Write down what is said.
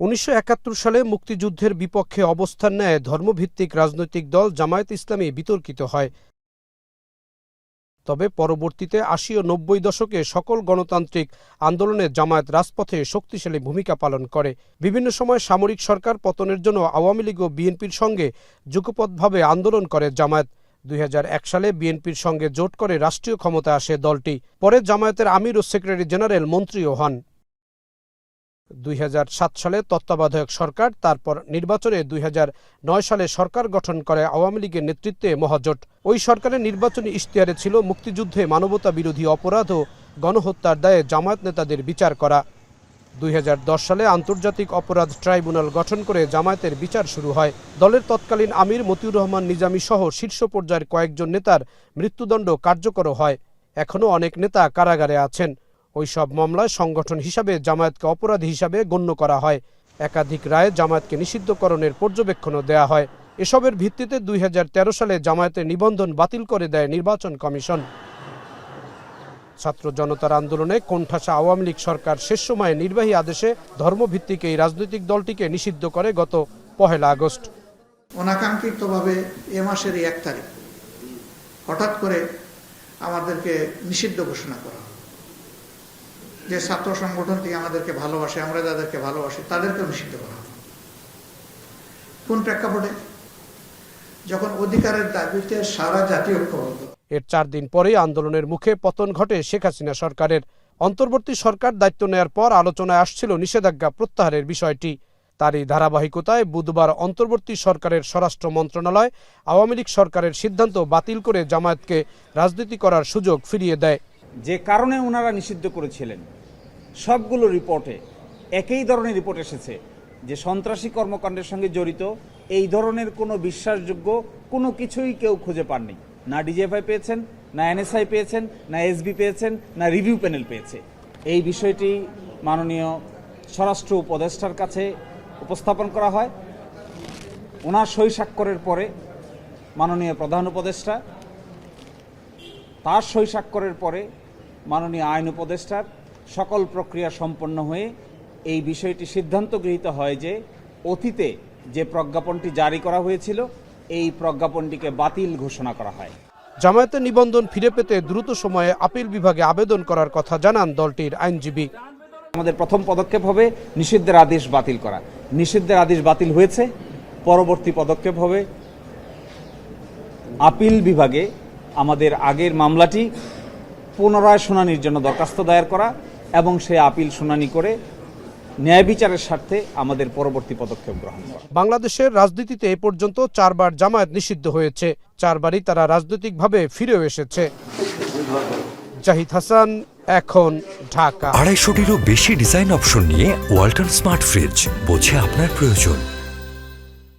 1971 সালে মুক্তিযুদ্ধের বিপক্ষে অবস্থান নেয় ধর্মভিত্তিক রাজনৈতিক দল জামায়াত ইসলামী বিতর্কিত হয়। তবে পরবর্তীতে ৮০ ও ৯০ দশকে সকল গণতান্ত্রিক আন্দোলনে জামায়াত রাজপথে শক্তিশালী ভূমিকা পালন করে। বিভিন্ন সময় সামরিক সরকার পতনের জন্য আওয়ামী লীগ ও বিএনপির সঙ্গে যুগপৎভাবে আন্দোলন করে জামায়াত। ২০০১ সালে বিএনপির সঙ্গে জোট করে রাষ্ট্রীয় ক্ষমতায় আসে দলটি। পরে জামায়াতের আমির ও সেক্রেটারি জেনারেল মন্ত্রীও হন। ২০০৭ সালে তত্ত্বাবধায়ক সরকার, তারপর নির্বাচনে ২০০৯ সালে সরকার গঠন করে আওয়ামী লীগের নেতৃত্বে মহাজোট। ওই সরকারের নির্বাচনী ইশতেহারে ছিল মুক্তিযুদ্ধে মানবতা বিরোধী অপরাধ ও গণহত্যার দায়ে জামায়াত নেতাদের বিচার করা। ২০১০ সালে আন্তর্জাতিক অপরাধ ট্রাইব্যুনাল গঠন করে জামায়াতের বিচার শুরু হয়। দলের তৎকালীন আমির মতিউর রহমান নিজামী সহ শীর্ষ পর্যায়ের কয়েকজন নেতার মৃত্যুদণ্ড কার্যকর হয়। এখনও অনেক নেতা কারাগারে আছেন। ওই সব মামলায় সংগঠন হিসাবে জামায়াতকে অপরাধী হিসাবে গণ্য করা হয়। একাধিক রায়ে জামায়াতকে নিষিদ্ধকরণের পর্যবেক্ষণও দেয়া হয়। এসবের ভিত্তিতে ২০১৩ সালে জামায়াতের নিবন্ধন বাতিল করে দেয় নির্বাচন কমিশন। ছাত্র জনতার আন্দোলনে কোণঠাসা আওয়ামী লীগ সরকার শেষ সময়ে নির্বাহী আদেশে ধর্মভিত্তিক এই রাজনৈতিক দলটিকে নিষিদ্ধ করে গত ১ আগস্ট। অনাকাঙ্ক্ষিতভাবে এ মাসের ১ তারিখ হঠাৎ করে আমাদেরকে নিষিদ্ধ ঘোষণা করা, যে ছাত্র সংগঠনটি আমাদেরকে ভালোবাসে, আমরা যাদেরকে ভালোবাসি তাদেরকেও নিষিদ্ধ করা। কোন প্রেক্ষাপটে? যখন অধিকারের দাবিতে সারা জাতি ঐক্যবদ্ধ। এর ৪ দিন পরেই আন্দোলনের মুখে পতন ঘটে শেখ হাসিনা সরকারের। অন্তর্বর্তী সরকার দায়িত্ব নেয়ার পর আলোচনায় আসছিল নিষেধাজ্ঞা প্রত্যাহারের বিষয়টি। তারই ধারাবাহিকতায় বুধবার অন্তর্বর্তী সরকারের স্বরাষ্ট্র মন্ত্রণালয় আওয়ামী লীগ সরকারের সিদ্ধান্ত বাতিল করে জামায়াতকে রাজনীতি করার সুযোগ ফিরিয়ে দেয়। যে কারণে ওনারা নিষিদ্ধ করেছিলেন সবগুলো রিপোর্টে একই ধরনের রিপোর্ট এসেছে যে সন্ত্রাসী কর্মকাণ্ডের সঙ্গে জড়িত এই ধরনের কোনো বিশ্বাসযোগ্য কোনো কিছুই কেউ খুঁজে পাননি। না ডিজিএফআই পেয়েছেন, না এনএসআই পেয়েছেন, না এসবি পেয়েছেন, না রিভিউ প্যানেল পেয়েছে। এই বিষয়টি মাননীয় স্বরাষ্ট্র উপদেষ্টার কাছে উপস্থাপন করা হয়। ওনার সই স্বাক্ষরের পরে মাননীয় প্রধান উপদেষ্টা, তার সই স্বাক্ষরের পরে মাননীয় আইন উপদেষ্টার সকল প্রক্রিয়া সম্পন্ন হয়ে এই বিষয়টি সিদ্ধান্ত গৃহীত হয় যে অতীতে যে প্রজ্ঞাপনটি জারি করা হয়েছিল এই প্রজ্ঞাপনটিকে বাতিল ঘোষণা করা হয়। জামায়াতের নিবন্ধন ফিরে পেতে দ্রুত সময়ে আপিল বিভাগে আবেদন করার কথা জানান দলটির আইনজীবী। আমাদের প্রথম পদক্ষেপ হবে নিষিদ্ধের আদেশ বাতিল করা। নিষিদ্ধের আদেশ বাতিল হয়েছে, পরবর্তী পদক্ষেপ হবে আপিল বিভাগে আমাদের আগের মামলাটি পুনরায় শুনানির জন্য দরখাস্ত দায়ের করা এবং সে আপিল শুনানি করে ন্যায় বিচারের স্বার্থে আমাদের পরবর্তী পদক্ষেপ গ্রহণ করা। বাংলাদেশের রাজনীতিতে এ পর্যন্ত ৪ বার জামায়াত নিষিদ্ধ হয়েছে। ৪ বারই তারা রাজনৈতিকভাবে ফিরেও এসেছে। জাহিদ হাসান, এখন, ঢাকা। ২৫০টিরও বেশি ডিজাইন অপশন নিয়ে ওয়ালটন স্মার্ট ফ্রিজ, বোঝে আপনার প্রয়োজন।